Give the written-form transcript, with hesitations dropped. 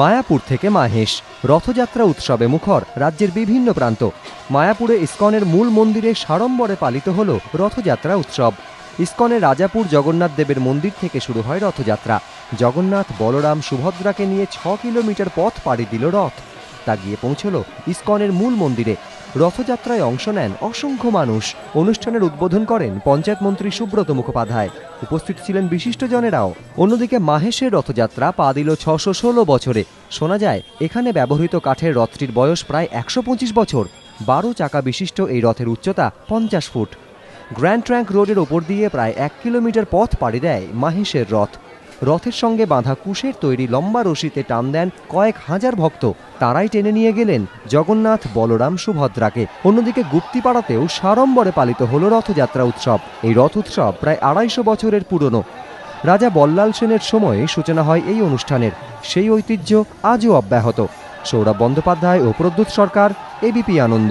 মায়াপুর থেকে মাহেশ রথযাত্রা উৎসবে মুখর রাজ্যের বিভিন্ন প্রান্ত। মায়াপুরে ইসকনের মূল মন্দিরে সাড়ম্বরে পালিত হল রথযাত্রা উৎসব। ইসকনের রাজাপুর জগন্নাথ দেবের মন্দির থেকে শুরু হয় রথযাত্রা। জগন্নাথ, বলরাম, সুভদ্রাকে নিয়ে 6 কিলোমিটার পথ পাড়ি দিল রথ। তা গিয়ে পৌঁছল ইসকনের মূল মন্দিরে। রথযাত্রায় অংশ নেন অসংখ্য মানুষ। অনুষ্ঠানের উদ্বোধন করেন পঞ্চায়েত মন্ত্রী সুব্রত মুখোপাধ্যায়। উপস্থিত ছিলেন বিশিষ্টজনেরাও। অন্যদিকে মাহেশের রথযাত্রা পা দিল 616 বছরে। শোনা যায় এখানে ব্যবহৃত কাঠের রথটির বয়স প্রায় 125 বছর। 12 চাকা বিশিষ্ট এই রথের উচ্চতা 50 ফুট। গ্র্যান্ড ট্র্যাঙ্ক রোডের ওপর দিয়ে প্রায় 1 কিলোমিটার পথ পাড়ি দেয় মাহেশের রথ। রথের সঙ্গে বাঁধা কুশের তৈরি লম্বা রশিতে টান দেন কয়েক হাজার ভক্ত। তারাই টেনে নিয়ে গেলেন জগন্নাথ, বলরাম, সুভদ্রাকে। অন্যদিকে গুপ্তিপাড়াতেও সাড়ম্বরে পালিত হল রথযাত্রা উৎসব। এই রথ উৎসব প্রায় 250 বছরের পুরনো। রাজা বল্লাল সেনের সময়ে সূচনা হয় এই অনুষ্ঠানের। সেই ঐতিহ্য আজও অব্যাহত। সৌরভ বন্দ্যোপাধ্যায় ও প্রদ্যুৎ সরকার, এবিপি আনন্দ।